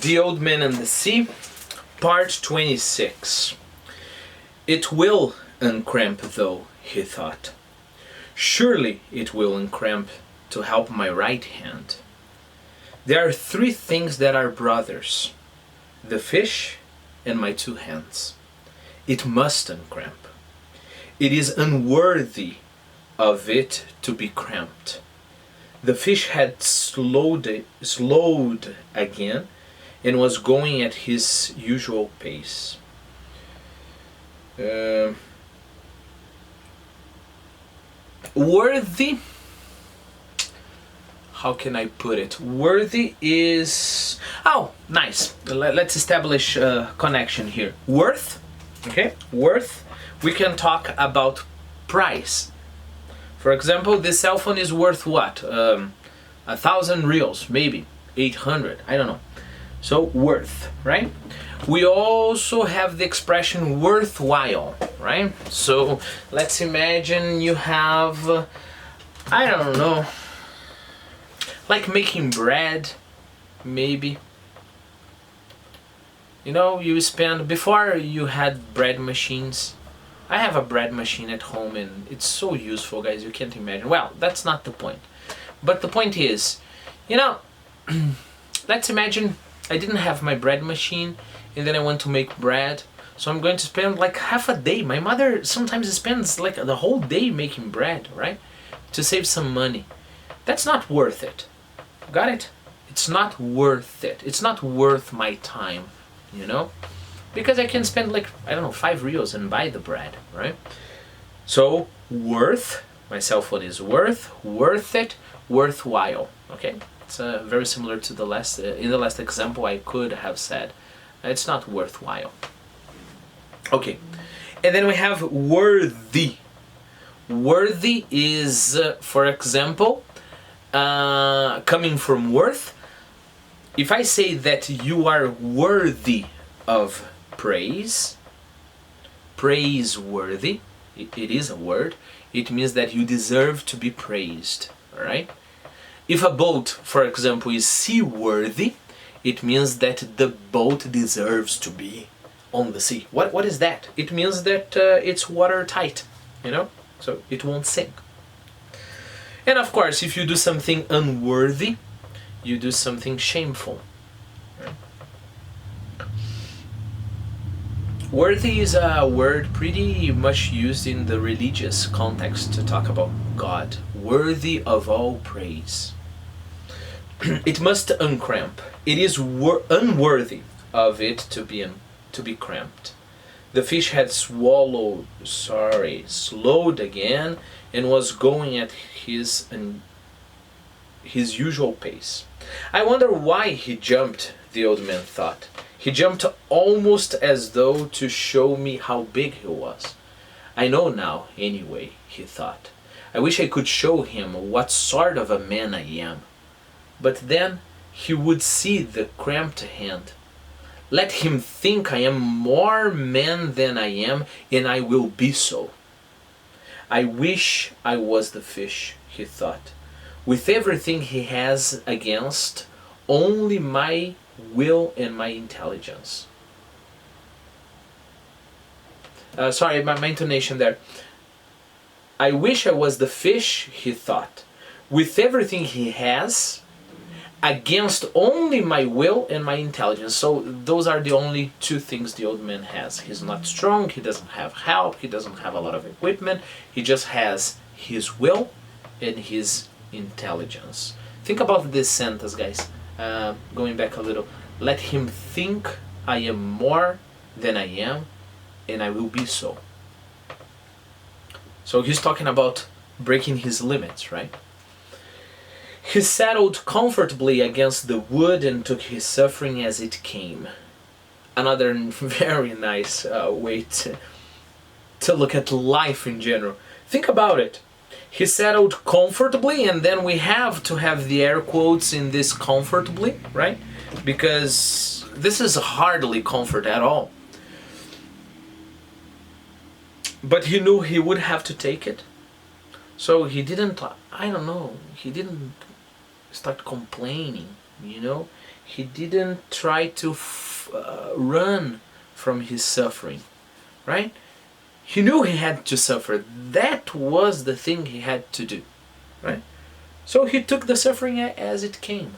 The Old Man and the Sea, Part 26. It will uncramp though, he thought. Surely it will uncramp to help my right hand. There are three things that are brothers: the fish and my two hands. It must uncramp. It is unworthy of it to be cramped. The fish had slowed again and was going at his usual pace. Worthy, how can I put it? Worthy is, oh, nice. Let's establish a connection here. Worth, okay? Worth, we can talk about price. For example, this cell phone is worth what? 1,000 reals, maybe 800, I don't know. So worth, right? We also have the expression worthwhile, right? So let's imagine you have, I don't know, like making bread, maybe. You know, you spend, before you had bread machines. I have a bread machine at home and it's so useful, guys, you can't imagine. Well, that's not the point. But the point is, you know, let's imagine I didn't have my bread machine and then I want to make bread. So I'm going to spend like half a day. My mother sometimes spends like the whole day making bread, right? To save some money. That's not worth it. Got it? It's not worth it. It's not worth my time, you know? Because I can spend like, I don't know, 5 reals and buy the bread, right? So, worth, my cell phone is worth it, worthwhile, okay? It's very similar to the last, in the last example I could have said, it's not worthwhile. Okay, and then we have worthy. Worthy is, for example, coming from worth. If I say that you are worthy of praise, praiseworthy, it is a word, it means that you deserve to be praised, alright? If a boat, for example, is seaworthy, it means that the boat deserves to be on the sea. What is that? It means that it's watertight, you know, so it won't sink. And of course, if you do something unworthy, you do something shameful. Worthy is a word pretty much used in the religious context to talk about God. Worthy of all praise. It must uncramp. It is unworthy of it to be cramped. The fish had slowed again and was going at his usual pace. I wonder why he jumped, the old man thought. He jumped almost as though to show me how big he was. I know now, anyway, he thought. I wish I could show him what sort of a man I am. But then he would see the cramped hand. Let him think I am more man than I am, and I will be so. I wish I was the fish, he thought, with everything he has against only my will and my intelligence. Sorry, my intonation there. I wish I was the fish, he thought, with everything he has against only my will and my intelligence. So those are the only two things the old man has. He's not strong, he doesn't have help, he doesn't have a lot of equipment, he just has his will and his intelligence. Think about this sentence, guys. Going back a little. Let him think I am more than I am, and I will be so. So he's talking about breaking his limits, right? He settled comfortably against the wood and took his suffering as it came. Another very nice way to look at life in general. Think about it. He settled comfortably, and then we have to have the air quotes in this comfortably, right? Because this is hardly comfort at all. But he knew he would have to take it. So he didn't, I don't know, he didn't start complaining, you know? He didn't try to run from his suffering, right? He knew he had to suffer. That was the thing he had to do, right? So he took the suffering as it came.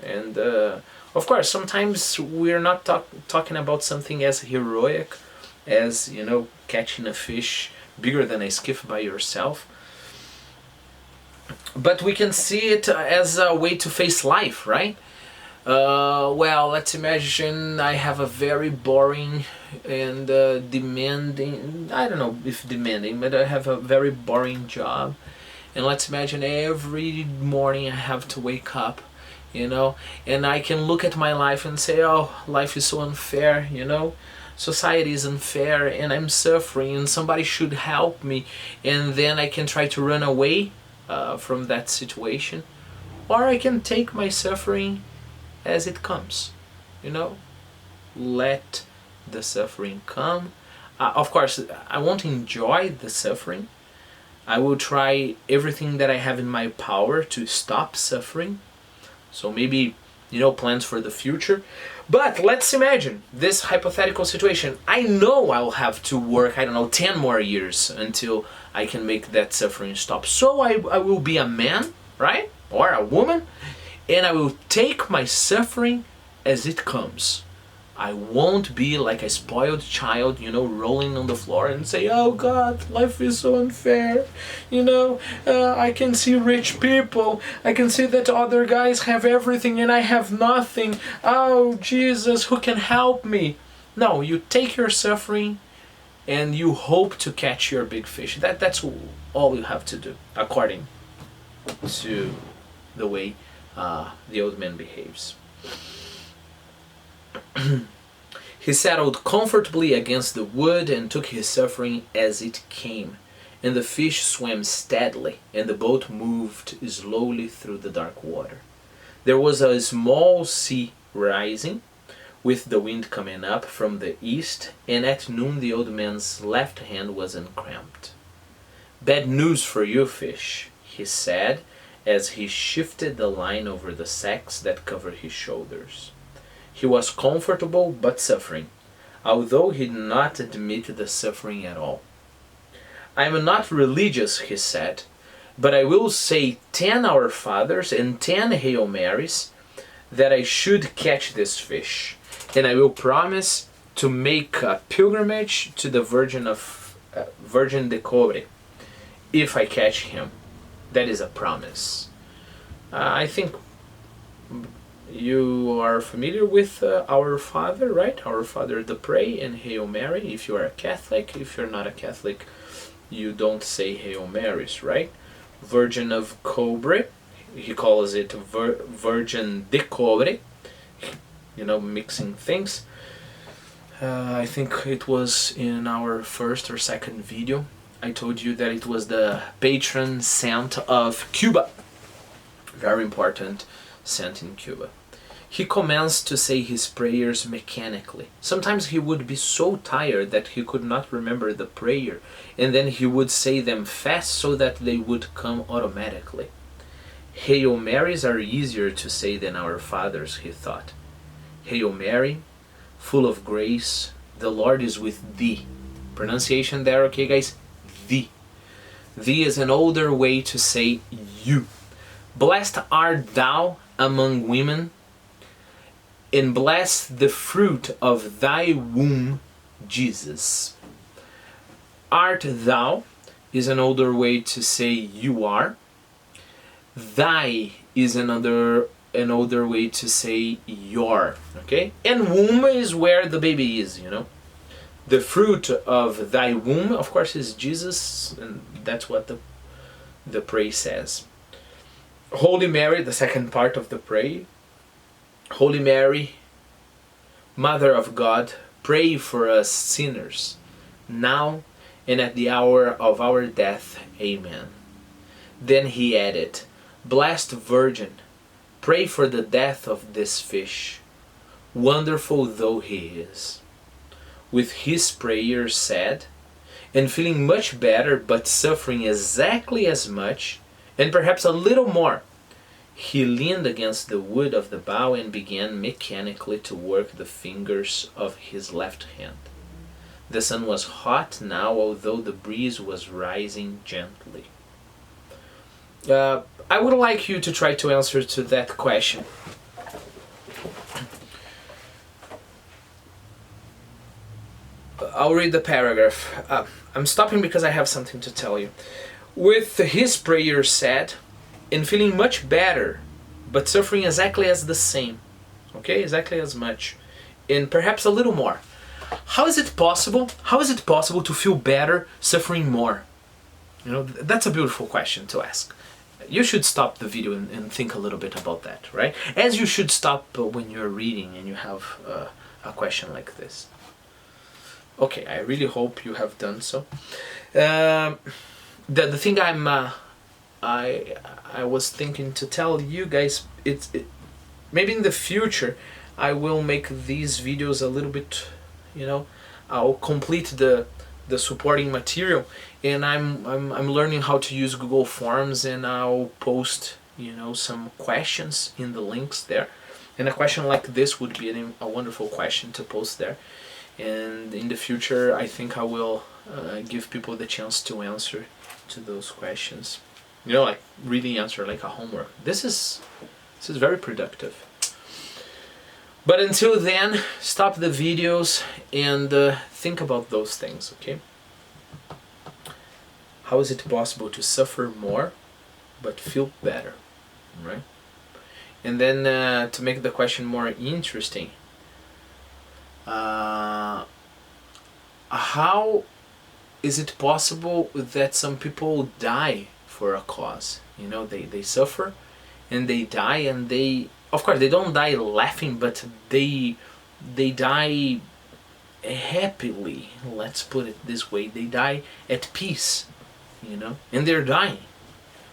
And of course, sometimes we're not talking about something as heroic as, catching a fish bigger than a skiff by yourself. But we can see it as a way to face life, right? Well, let's imagine I have a very boring and demanding, I don't know if demanding, but I have a very boring job. And let's imagine every morning I have to wake up, and I can look at my life and say, oh, life is so unfair, society is unfair and I'm suffering and somebody should help me. And then I can try to run away from that situation. Or I can take my suffering as it comes, let the suffering come. Of course, I won't enjoy the suffering. I will try everything that I have in my power to stop suffering. So maybe, plans for the future. But let's imagine this hypothetical situation. I know I'll have to work, 10 more years until I can make that suffering stop. So I will be a man, right? Or a woman. And I will take my suffering as it comes. I won't be like a spoiled child, rolling on the floor and say, oh God, life is so unfair. I can see rich people. I can see that other guys have everything and I have nothing. Oh, Jesus, who can help me? No, you take your suffering and you hope to catch your big fish. That's all you have to do, according to the way the old man behaves. He settled comfortably against the wood and took his suffering as it came. And the fish swam steadily, and the boat moved slowly through the dark water. There was a small sea rising, with the wind coming up from the east, and at noon the old man's left hand was uncramped. Bad news for you, fish, he said, as he shifted the line over the sacks that covered his shoulders. He was comfortable but suffering, although he did not admit the suffering at all. I am not religious, he said, but I will say 10 Our Fathers and 10 Hail Marys that I should catch this fish, and I will promise to make a pilgrimage to the Virgin de Cobre if I catch him. That is a promise. I think you are familiar with Our Father, right? Our Father to pray and Hail Mary if you are a Catholic. If you're not a Catholic, you don't say Hail Marys, right? Virgin of Cobre, he calls it Virgin de Cobre, mixing things. I think it was in our first or second video. I told you that it was the patron saint of Cuba. Very important saint in Cuba. He commenced to say his prayers mechanically. Sometimes he would be so tired that he could not remember the prayer, and then he would say them fast so that they would come automatically. Hail Marys are easier to say than Our Fathers, he thought. Hail Mary, full of grace, the Lord is with thee. Pronunciation there, okay guys? Thee. Thee is an older way to say you. Blessed art thou among women, and blessed the fruit of thy womb, Jesus. Art thou is an older way to say you are. Thy is an older way to say your, okay? And womb is where the baby is, The fruit of thy womb, of course, is Jesus, and that's what the prayer says. Holy Mary, the second part of the prayer. Holy Mary, Mother of God, pray for us sinners, now and at the hour of our death. Amen. Then he added, Blessed Virgin, pray for the death of this fish, wonderful though he is. With his prayer said, and feeling much better but suffering exactly as much, and perhaps a little more, He leaned against the wood of the bow and began mechanically to work the fingers of his left hand. The sun was hot now, although the breeze was rising gently. I would like you to try to answer to that question. I'll read the paragraph. I'm stopping because I have something to tell you. With his prayer said, and feeling much better, but suffering exactly as the same, okay, exactly as much, and perhaps a little more. How is it possible? How is it possible to feel better suffering more? You know, that's a beautiful question to ask. You should stop the video and think a little bit about that, right? As you should stop when you're reading and you have a question like this. Okay, I really hope you have done so. The thing I was thinking to tell you guys, maybe in the future I will make these videos a little bit, you know, I'll complete the supporting material, and I'm learning how to use Google Forms, and I'll post, you know, some questions in the links there, and a question like this would be a wonderful question to post there. And in the future I think I will give people the chance to answer to those questions, you know, like really answer like a homework. This is very productive. But until then, stop the videos and think about those things, okay? How is it possible to suffer more but feel better, right? And then to make the question more interesting, how is it possible that some people die for a cause? You know, they suffer and they die, and they, of course, they don't die laughing, but they die happily, let's put it this way. They die at peace, you know, and they're dying.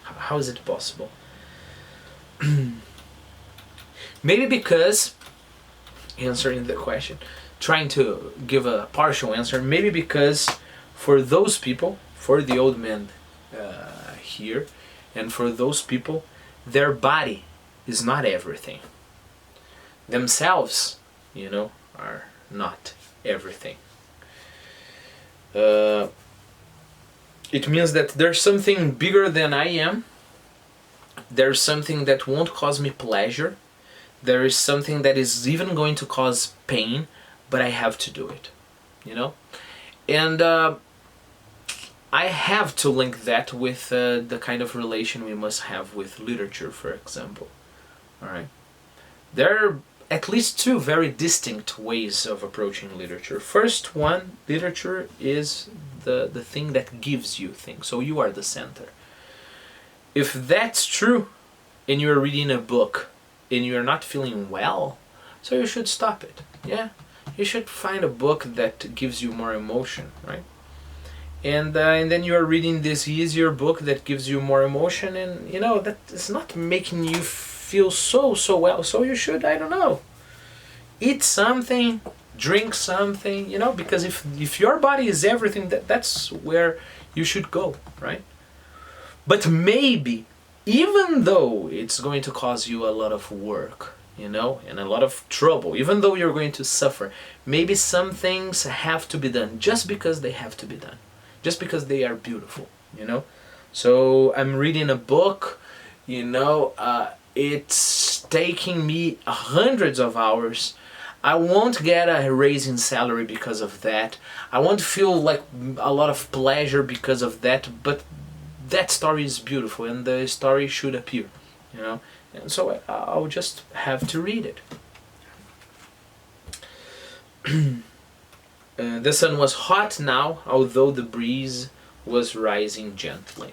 How is it possible? Maybe because, answering the question, trying to give a partial answer, maybe because for those people, for the old man here, and for those people, their body is not everything. Themselves, you know, are not everything. It means that there's something bigger than I am. There's something that won't cause me pleasure. There is something that is even going to cause pain, but I have to do it, you know? And I have to link that with the kind of relation we must have with literature, for example. All right. There are at least two very distinct ways of approaching literature. First one, literature is the thing that gives you things, so you are the center. If that's true, and you're reading a book, and you're not feeling well, so you should stop it, yeah? You should find a book that gives you more emotion, right? And then you are reading this easier book that gives you more emotion, and you know that is not making you feel so well. So you should, I don't know, eat something, drink something, you know, because if your body is everything, that's where you should go, right? But maybe, even though it's going to cause you a lot of work, you know, and a lot of trouble, even though you're going to suffer, maybe some things have to be done just because they have to be done. Just because they are beautiful, you know? So I'm reading a book, you know, it's taking me hundreds of hours. I won't get a raise in salary because of that. I won't feel like a lot of pleasure because of that, but that story is beautiful and the story should appear, you know? And so I'll just have to read it. The sun was hot now, although the breeze was rising gently.